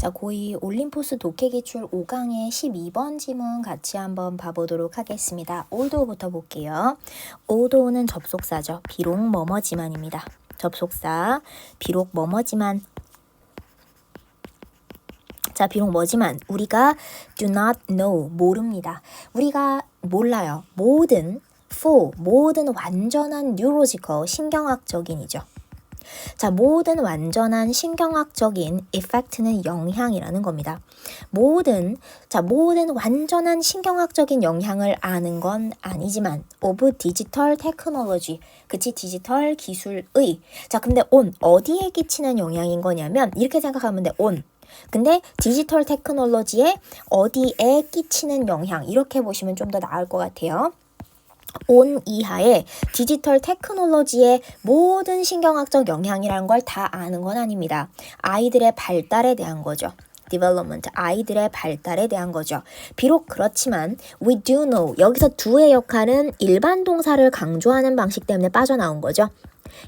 자, 고2 올림포스 독해기출 5강의 12번 지문 같이 한번 봐보도록 하겠습니다. althought부터 볼게요. although는 접속사죠. 비록 뭐뭐지만입니다. 접속사, 비록 뭐뭐지만. 자, 비록 뭐지만 우리가 do not know, 모릅니다. 우리가 몰라요. 모든 완전한 neurological, 신경학적인이죠. 자, 모든 완전한 신경학적인 effect는 영향이라는 겁니다. 모든 완전한 신경학적인 영향을 아는 건 아니지만 of digital technology, 그치, 디지털 기술의. 자, 근데 어디에 끼치는 영향인 거냐면 이렇게 생각하면 돼. 근데 디지털 테크놀로지에 어디에 끼치는 영향, 이렇게 보시면 좀 더 나을 것 같아요. 이하의 디지털 테크놀로지의 모든 신경학적 영향이라는 걸 다 아는 건 아닙니다. 아이들의 발달에 대한 거죠. development, 아이들의 발달에 대한 거죠. 비록 그렇지만 we do know, 여기서 do의 역할은 일반 동사를 강조하는 방식 때문에 빠져나온 거죠.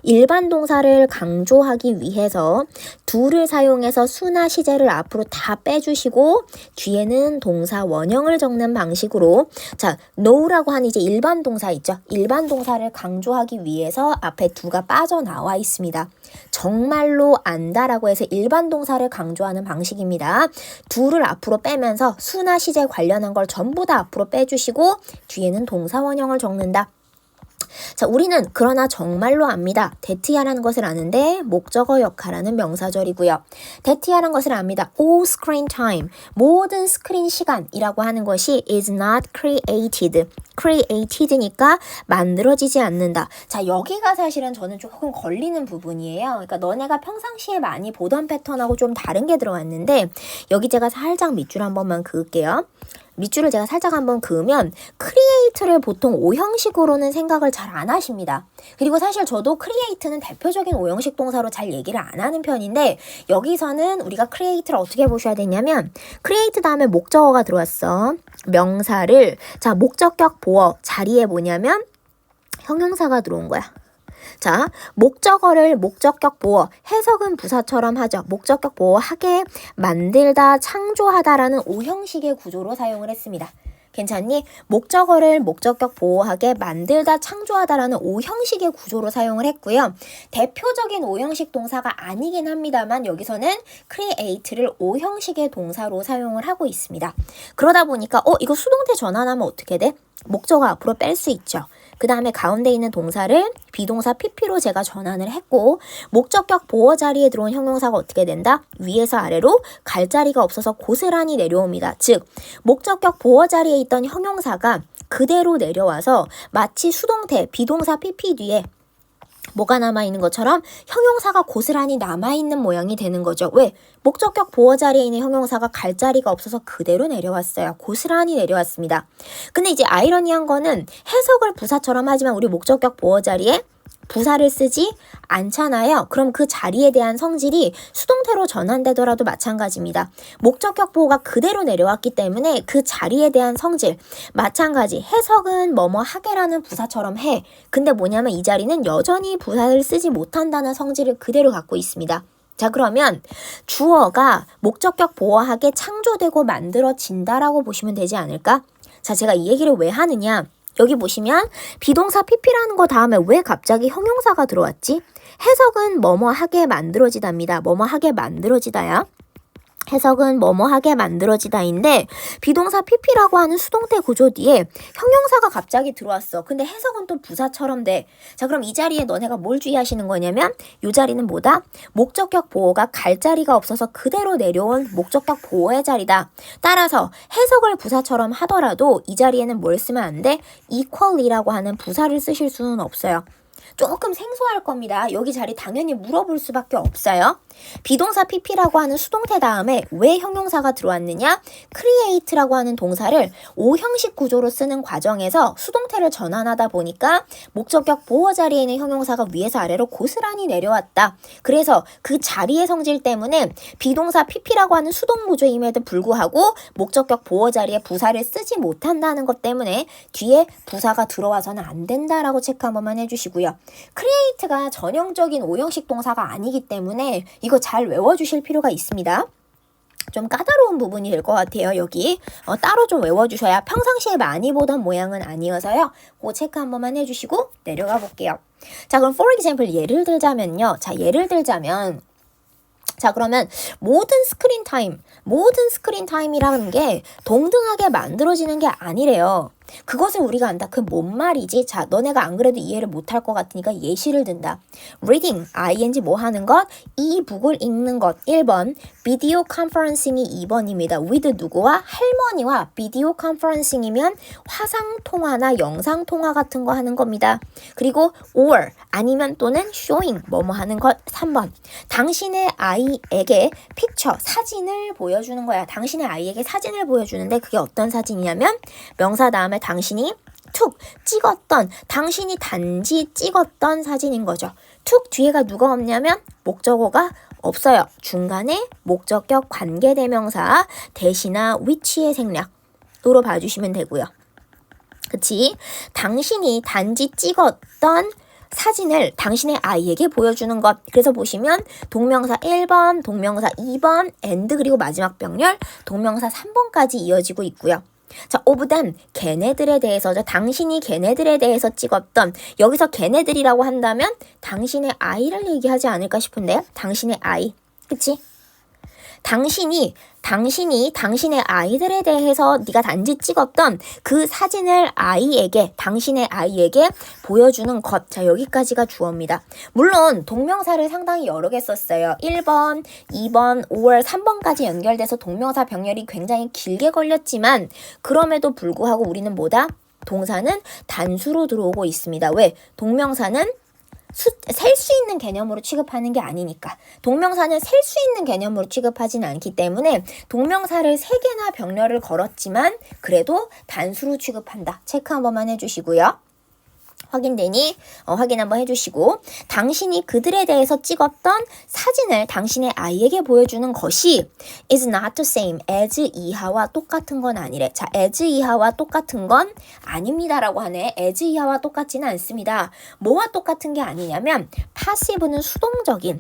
일반 동사를 강조하기 위해서 do를 사용해서 수나 시제를 앞으로 다 빼주시고 뒤에는 동사 원형을 적는 방식으로, 자, know라고 하는 이제 일반 동사 있죠. 일반 동사를 강조하기 위해서 앞에 do가 빠져나와 있습니다. 정말로 안다라고 해서 일반 동사를 강조하는 방식입니다. do를 앞으로 빼면서 수나 시제 관련한 걸 전부 다 앞으로 빼주시고 뒤에는 동사 원형을 적는다. 자, 우리는 그러나 정말로 압니다. 대티하라는 것을 아는데 목적어 역할하는 명사절이고요. 대티하라는 것을 압니다. All screen time, 모든 스크린 시간이라고 하는 것이 is not created. created니까 만들어지지 않는다. 자, 여기가 사실은 저는 조금 걸리는 부분이에요. 그러니까 너네가 평상시에 많이 보던 패턴하고 좀 다른 게 들어왔는데 여기 제가 살짝 밑줄 한 번만 그을게요. 밑줄을 제가 살짝 한번 그으면 create를 보통 오형식으로는 생각을 잘 안 하십니다. 그리고 사실 저도 create는 대표적인 오형식 동사로 잘 얘기를 안 하는 편인데 여기서는 우리가 create를 어떻게 보셔야 되냐면 create 다음에 목적어가 들어왔어. 명사를, 자, 목적격 보어 자리에 뭐냐면 형용사가 들어온 거야. 자, 목적어를 목적격 보어, 해석은 부사처럼 하죠. 목적격 보어하게, 만들다, 창조하다라는 오형식의 구조로 사용을 했습니다. 괜찮니? 목적어를 목적격 보호하게, 만들다, 창조하다라는 오형식의 구조로 사용을 했고요. 대표적인 오형식 동사가 아니긴 합니다만 여기서는 create를 오형식의 동사로 사용을 하고 있습니다. 그러다 보니까 이거 수동태 전환하면 어떻게 돼? 목적어 앞으로 뺄 수 있죠. 그 다음에 가운데 있는 동사를 비동사 pp로 제가 전환을 했고 목적격 보어 자리에 들어온 형용사가 어떻게 된다? 위에서 아래로 갈 자리가 없어서 고스란히 내려옵니다. 즉 목적격 보어 자리에 있던 형용사가 그대로 내려와서 마치 수동태 비동사 pp 뒤에 뭐가 남아있는 것처럼 형용사가 고스란히 남아있는 모양이 되는 거죠. 왜? 목적격 보어 자리에 있는 형용사가 갈 자리가 없어서 그대로 내려왔어요. 고스란히 내려왔습니다. 근데 이제 아이러니한 거는 해석을 부사처럼 하지만 우리 목적격 보어 자리에 부사를 쓰지 않잖아요. 그럼 그 자리에 대한 성질이 수동태로 전환되더라도 마찬가지입니다. 목적격 보호가 그대로 내려왔기 때문에 그 자리에 대한 성질 마찬가지. 해석은 뭐뭐 하게라는 부사처럼 해. 근데 뭐냐면 이 자리는 여전히 부사를 쓰지 못한다는 성질을 그대로 갖고 있습니다. 자, 그러면 주어가 목적격 보호하게 창조되고 만들어진다라고 보시면 되지 않을까? 자, 제가 이 얘기를 왜 하느냐? 여기 보시면 비동사 pp라는 거 다음에 왜 갑자기 형용사가 들어왔지? 해석은 뭐뭐 하게 만들어지답니다. 뭐뭐 하게 만들어지다야. 해석은 뭐뭐 하게 만들어지다인데 비동사 pp라고 하는 수동태 구조 뒤에 형용사가 갑자기 들어왔어. 근데 해석은 또 부사처럼 돼. 자, 그럼 이 자리에 너네가 뭘 주의하시는 거냐면 이 자리는 뭐다? 목적격 보호가 갈 자리가 없어서 그대로 내려온 목적격 보호의 자리다. 따라서 해석을 부사처럼 하더라도 이 자리에는 뭘 쓰면 안 돼? equally라고 하는 부사를 쓰실 수는 없어요. 조금 생소할 겁니다. 여기 자리 당연히 물어볼 수밖에 없어요. 비동사 pp라고 하는 수동태 다음에 왜 형용사가 들어왔느냐? create라고 하는 동사를 오형식 구조로 쓰는 과정에서 수동태를 전환하다 보니까 목적격 보어 자리에 있는 형용사가 위에서 아래로 고스란히 내려왔다. 그래서 그 자리의 성질 때문에 비동사 pp라고 하는 수동 구조임에도 불구하고 목적격 보어 자리에 부사를 쓰지 못한다는 것 때문에 뒤에 부사가 들어와서는 안 된다라고 체크 한 번만 해주시고요. create가 전형적인 오형식 동사가 아니기 때문에 이거 잘 외워주실 필요가 있습니다. 좀 까다로운 부분이 될 것 같아요. 여기 따로 좀 외워주셔야 평상시에 많이 보던 모양은 아니어서요. 그 체크 한 번만 해주시고 내려가 볼게요. 자, 그럼 for example 예를 들자면요. 자, 그러면 모든 스크린 타임이라는 게 동등하게 만들어지는 게 아니래요. 그것을 우리가 안다. 그 뭔 말이지? 자, 너네가 안 그래도 이해를 못할 것 같으니까 예시를 든다. reading, ing 뭐 하는 것? 이북을 읽는 것 1번, 비디오 컨퍼런싱이 2번입니다. with 누구와? 할머니와 비디오 컨퍼런싱이면 화상통화나 영상통화 같은 거 하는 겁니다. 그리고 or, 아니면 또는 showing, 뭐뭐 하는 것 3번. 당신의 아이에게 picture, 사진을 보여주는 거야. 당신의 아이에게 사진을 보여주는데 그게 어떤 사진이냐면 명사 다음에 당신이 툭 찍었던, 당신이 단지 찍었던 사진인 거죠. 툭 뒤에가 누가 없냐면 목적어가 없어요. 중간에 목적격 관계대명사 대시나 위치의 생략으로 봐주시면 되고요. 그치? 당신이 단지 찍었던 사진을 당신의 아이에게 보여주는 것. 그래서 보시면 동명사 1번, 동명사 2번, and 그리고 마지막 병렬 동명사 3번까지 이어지고 있고요. 자, of them, 걔네들에 대해서, 당신이 걔네들에 대해서 찍었던, 여기서 걔네들이라고 한다면 당신의 아이를 얘기하지 않을까 싶은데요. 당신의 아이, 그치? 당신이 당신의 아이들에 대해서 네가 단지 찍었던 그 사진을 당신의 아이에게 보여주는 것. 자, 여기까지가 주어입니다. 물론 동명사를 상당히 여러 개 썼어요. 1번, 2번, 5월, 3번까지 연결돼서 동명사 병렬이 굉장히 길게 걸렸지만 그럼에도 불구하고 우리는 뭐다? 동사는 단수로 들어오고 있습니다. 왜? 동명사는 셀 수 있는 개념으로 취급하는 게 아니니까. 동명사는 셀 수 있는 개념으로 취급하진 않기 때문에 동명사를 3개나 병렬을 걸었지만 그래도 단수로 취급한다. 체크 한 번만 해주시고요. 확인되니 확인 한번 해주시고, 당신이 그들에 대해서 찍었던 사진을 당신의 아이에게 보여주는 것이 is not the same as 이하와 똑같은 건 아니래. 자, as 이하와 똑같은 건 아닙니다라고 하네. as 이하와 똑같지는 않습니다. 뭐와 똑같은 게 아니냐면 passive는 수동적인,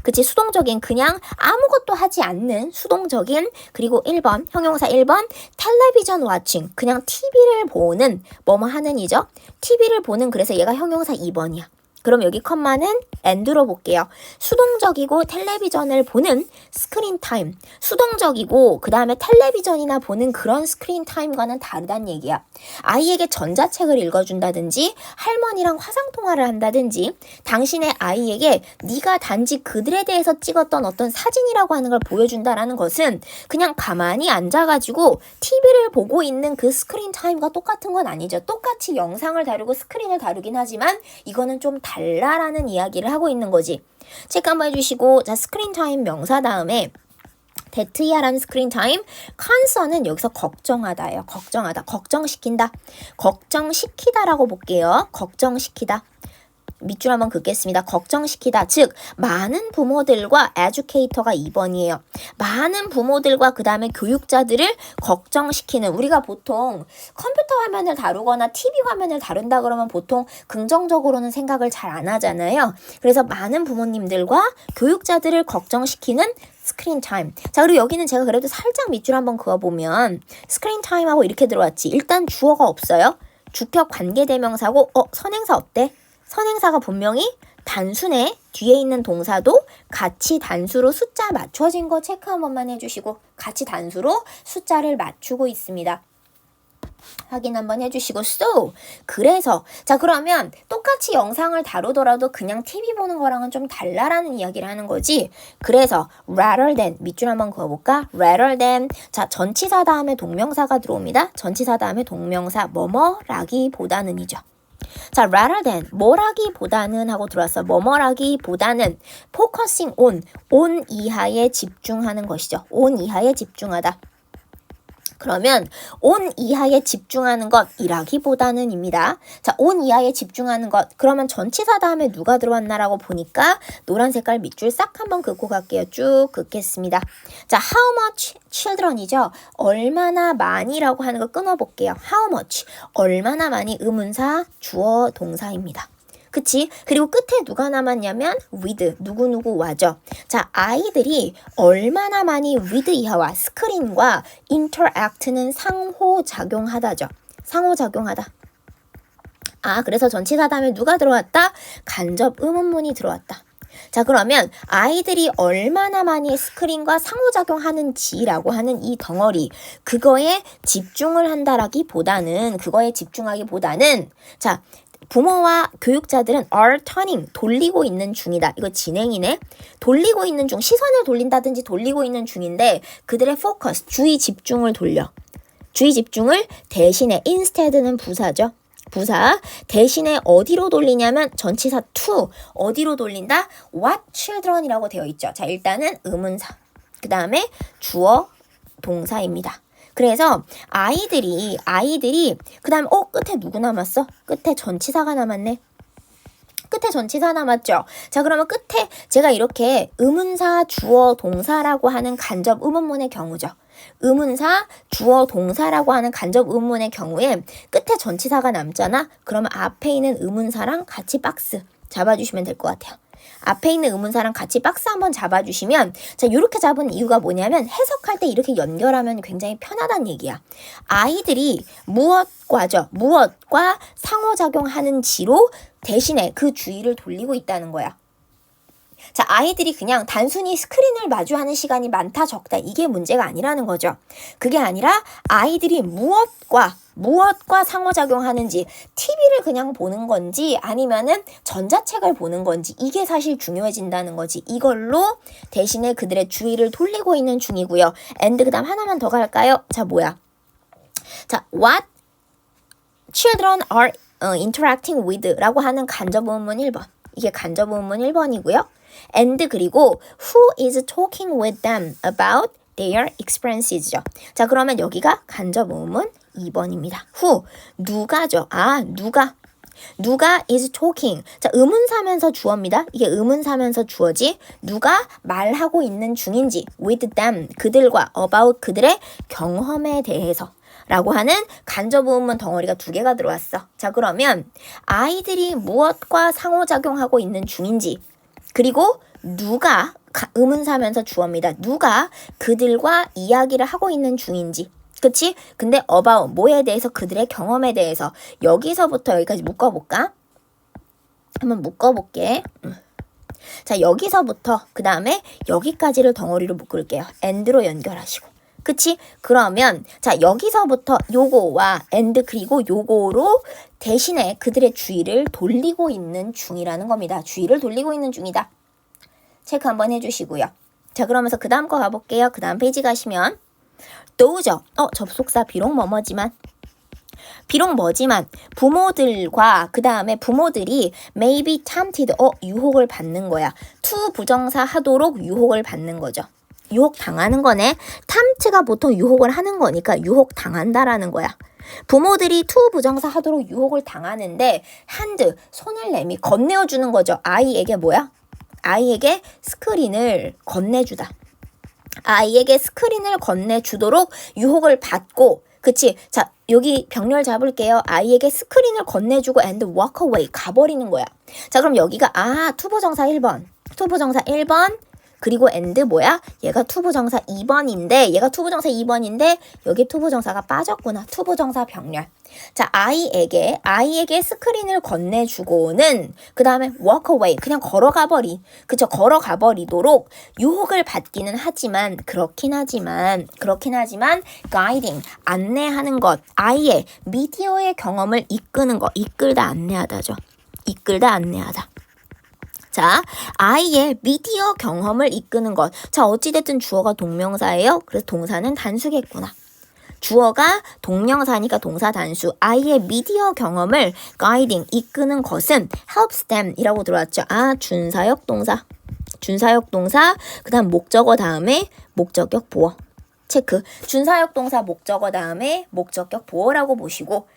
그치, 수동적인, 그냥 아무것도 하지 않는 수동적인, 그리고 1번, 형용사 1번, 텔레비전 와칭, 그냥 TV를 보는, 뭐뭐 하는 이죠. TV를 보는, 그래서 얘가 형용사 2번이야. 그럼 여기 컴마는 and로 볼게요. 수동적이고 텔레비전을 보는 스크린 타임. 수동적이고 그 다음에 텔레비전이나 보는 그런 스크린 타임과는 다르다는 얘기야. 아이에게 전자책을 읽어준다든지 할머니랑 화상통화를 한다든지 당신의 아이에게 네가 단지 그들에 대해서 찍었던 어떤 사진이라고 하는 걸 보여준다라는 것은 그냥 가만히 앉아가지고 TV를 보고 있는 그 스크린 타임과 똑같은 건 아니죠. 똑같이 영상을 다루고 스크린을 다루긴 하지만 이거는 좀 달라라는 이야기를 하고 있는 거지. 체크 한번 해주시고, 자, 스크린 타임 명사 다음에 데트야라는 스크린 타임, 컨서는 여기서 걱정하다예요. 걱정하다, 걱정시킨다, 걱정시키다라고 볼게요. 걱정시키다. 밑줄 한번 긋겠습니다. 걱정시키다. 즉 많은 부모들과 에듀케이터가 2번이에요. 많은 부모들과 그 다음에 교육자들을 걱정시키는, 우리가 보통 컴퓨터 화면을 다루거나 TV 화면을 다룬다 그러면 보통 긍정적으로는 생각을 잘 안 하잖아요. 그래서 많은 부모님들과 교육자들을 걱정시키는 스크린 타임. 자, 그리고 여기는 제가 그래도 살짝 밑줄 한번 그어보면 스크린 타임하고 이렇게 들어왔지. 일단 주어가 없어요. 주격 관계대명사고 선행사 어때? 선행사가 분명히 단수네. 뒤에 있는 동사도 같이 단수로 숫자 맞춰진 거 체크 한 번만 해주시고, 같이 단수로 숫자를 맞추고 있습니다. 확인 한번 해주시고, so, 그래서, 자, 그러면 똑같이 영상을 다루더라도 그냥 TV 보는 거랑은 좀 달라라는 이야기를 하는 거지. 그래서 rather than, 밑줄 한번 그어볼까? rather than, 자, 전치사 다음에 동명사가 들어옵니다. 전치사 다음에 동명사 뭐뭐라기보다는이죠. 자, rather than, 뭐라기보다는 하고 들어왔어. 뭐뭐라기보다는 focusing on 이하에 집중하는 것이죠. on 이하에 집중하다. 그러면 on 이하에 집중하는 것이라기보다는입니다. 자, on 이하에 집중하는 것. 그러면 전치사 다음에 누가 들어왔나라고 보니까 노란 색깔 밑줄 싹 한번 긋고 갈게요. 쭉 긋겠습니다. 자, how much children이죠. 얼마나 많이라고 하는 거 끊어볼게요. how much, 얼마나 많이, 의문사, 주어, 동사입니다. 그치? 그리고 끝에 누가 남았냐면 with, 누구누구와죠. 자, 아이들이 얼마나 많이 with 이하와 스크린과 interact는 상호작용하다죠. 상호작용하다. 아, 그래서 전치사 다음에 누가 들어왔다? 간접 의문문이 들어왔다. 자, 그러면 아이들이 얼마나 많이 스크린과 상호작용하는지라고 하는 이 덩어리, 그거에 집중을 한다라기보다는, 자, 부모와 교육자들은 are turning, 돌리고 있는 중이다. 이거 진행이네. 돌리고 있는 중, 시선을 돌린다든지 돌리고 있는 중인데 그들의 focus, 주의 집중을 돌려. 주의 집중을 대신에 instead는 부사죠. 부사 대신에 어디로 돌리냐면 전치사 to, 어디로 돌린다? What children이라고 되어 있죠. 자, 일단은 의문사, 그 다음에 주어 동사입니다. 그래서 아이들이 그 다음 끝에 누구 남았어? 끝에 전치사가 남았네. 끝에 전치사 남았죠. 자, 그러면 끝에 제가 이렇게 의문사, 주어, 동사라고 하는 간접 의문문의 경우죠. 의문사, 주어, 동사라고 하는 간접 의문문의 경우에 끝에 전치사가 남잖아. 그러면 앞에 있는 의문사랑 같이 박스 잡아주시면 될 것 같아요. 앞에 있는 의문사랑 같이 박스 한번 잡아주시면, 자, 이렇게 잡은 이유가 뭐냐면 해석할 때 이렇게 연결하면 굉장히 편하다는 얘기야. 아이들이 무엇과 상호작용하는지로 대신에 그 주의를 돌리고 있다는 거야. 자, 아이들이 그냥 단순히 스크린을 마주하는 시간이 많다 적다 이게 문제가 아니라는 거죠. 그게 아니라 아이들이 무엇과 상호작용하는지, TV를 그냥 보는 건지 아니면은 전자책을 보는 건지 이게 사실 중요해진다는 거지. 이걸로 대신에 그들의 주의를 돌리고 있는 중이고요. and 그 다음 하나만 더 갈까요? 자, 뭐야? 자, what children are interacting with 라고 하는 간접 의문문 1번. 이게 간접 의문문 1번이고요. and 그리고 who is talking with them about their experiences죠. 자, 그러면 여기가 간접 의문문 2번입니다. who, 누가죠. 아, 누가 is talking. 자, 의문사면서 주어입니다. 이게 의문사면서 주어지. 누가 말하고 있는 중인지 with them, 그들과 about, 그들의 경험에 대해서 라고 하는 간접 의문문 덩어리가 2개가 들어왔어. 자, 그러면 아이들이 무엇과 상호작용하고 있는 중인지, 그리고 누가, 의문사면서 주어입니다. 누가 그들과 이야기를 하고 있는 중인지. 그치? 근데 about, 뭐에 대해서? 그들의 경험에 대해서. 여기서부터 여기까지 묶어볼까? 한번 묶어볼게. 자, 여기서부터 그 다음에 여기까지를 덩어리로 묶을게요. and로 연결하시고. 그치? 그러면 자, 여기서부터 요거와 and 그리고 요거로 대신에 그들의 주의를 돌리고 있는 중이라는 겁니다. 주의를 돌리고 있는 중이다. 체크 한번 해주시고요. 자, 그러면서 그 다음 거 가볼게요. 그 다음 페이지 가시면 또죠. 접속사 비록 뭐지만 부모들과 그 다음에 부모들이 may be tempted, 유혹을 받는 거야. to 부정사 하도록 유혹을 받는 거죠. 유혹 당하는 거네. tempt가 보통 유혹을 하는 거니까 유혹 당한다라는 거야. 부모들이 to 부정사 하도록 유혹을 당하는데 hand, 손을 내미 건네어 주는 거죠. 아이에게 뭐야? 아이에게 스크린을 건네주다. 아이에게 스크린을 건네주도록 유혹을 받고, 그치? 자, 여기 병렬 잡을게요. 아이에게 스크린을 건네주고 and walk away, 가버리는 거야. 자, 그럼 여기가 투부정사 1번. 투부정사 1번. 그리고 and 뭐야? 얘가 투부정사 2번인데, 여기 투부정사가 빠졌구나. 투부정사 병렬. 자, 아이에게 스크린을 건네주고는 그 다음에 walk away, 그냥 걸어가 버리도록 유혹을 받기는 하지만, 그렇긴 하지만 guiding, 안내하는 것, 아이의 미디어의 경험을 이끄는 것, 이끌다 안내하다죠. 이끌다 안내하다. 자, 아이의 미디어 경험을 이끄는 것. 자, 어찌됐든 주어가 동명사예요. 그래서 동사는 단수겠구나. 주어가 동명사니까 동사 단수. 아이의 미디어 경험을 guiding, 이끄는 것은 helps them 이라고 들어왔죠. 준사역 동사. 그 다음 목적어 다음에 목적격 보어. 체크. 준사역 동사 목적어 다음에 목적격 보어라고 보시고,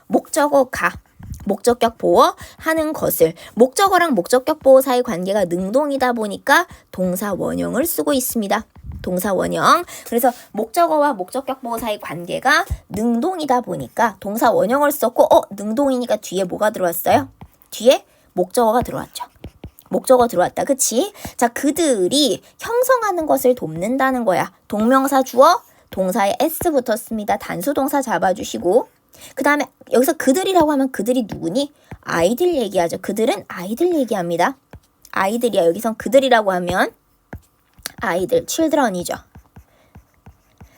목적격 보어 하는 것을, 목적어랑 목적격 보어 사이 관계가 능동이다 보니까 동사 원형을 쓰고 있습니다. 동사 원형. 그래서 목적어와 목적격 보어 사이 관계가 능동이다 보니까 동사 원형을 썼고, 능동이니까 뒤에 뭐가 들어왔어요? 뒤에 목적어가 들어왔죠. 목적어 들어왔다. 그치? 자, 그들이 형성하는 것을 돕는다는 거야. 동명사 주어, 동사에 s 붙었습니다. 단수 동사 잡아주시고 그 다음에 여기서 그들이라고 하면 그들이 누구니? 아이들 얘기하죠. 그들은 아이들 얘기합니다. 아이들이야. 여기선 그들이라고 하면 아이들, children이죠.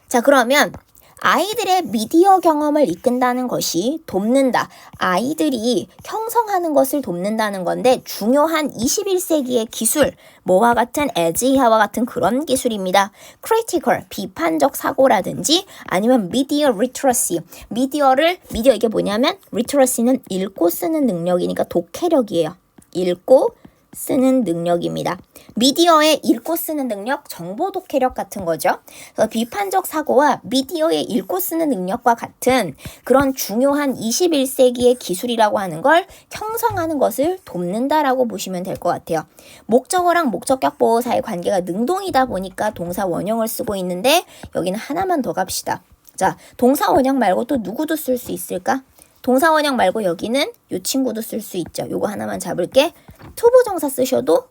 자, 그러면 아이들의 미디어 경험을 이끈다는 것이 돕는다. 아이들이 형성하는 것을 돕는다는 건데 중요한 21세기의 기술, 뭐와 같은 에즈이하와 같은 그런 기술입니다. critical, 비판적 사고라든지 아니면 media literacy, 미디어 이게 뭐냐면 literacy는 읽고 쓰는 능력이니까 독해력이에요. 읽고 쓰는 능력입니다. 미디어의 읽고 쓰는 능력, 정보 독해력 같은 거죠. 그래서 비판적 사고와 미디어의 읽고 쓰는 능력과 같은 그런 중요한 21세기의 기술이라고 하는 걸 형성하는 것을 돕는다라고 보시면 될 것 같아요. 목적어랑 목적격 보호사의 관계가 능동이다 보니까 동사 원형을 쓰고 있는데 여기는 하나만 더 갑시다. 자, 동사 원형 말고 또 누구도 쓸 수 있을까? 동사 원형 말고 여기는 요 친구도 쓸 수 있죠. 요거 하나만 잡을게. 투부정사 쓰셔도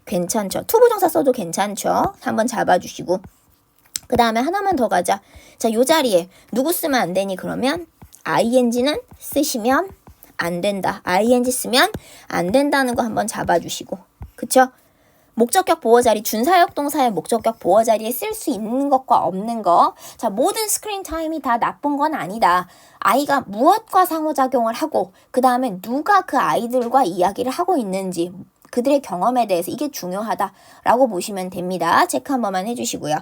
괜찮죠. 투부정사 써도 괜찮죠. 한번 잡아주시고 그 다음에 하나만 더 가자. 자, 요 자리에 누구 쓰면 안 되니? 그러면 ing는 쓰시면 안 된다. ing 쓰면 안 된다는 거 한번 잡아주시고 그쵸? 목적격 보호 자리, 준사역 동사의 목적격 보호 자리에 쓸 수 있는 것과 없는 거. 자, 모든 스크린 타임이 다 나쁜 건 아니다. 아이가 무엇과 상호작용을 하고 그 다음에 누가 그 아이들과 이야기를 하고 있는지 그들의 경험에 대해서 이게 중요하다라고 보시면 됩니다. 체크 한 번만 해주시고요.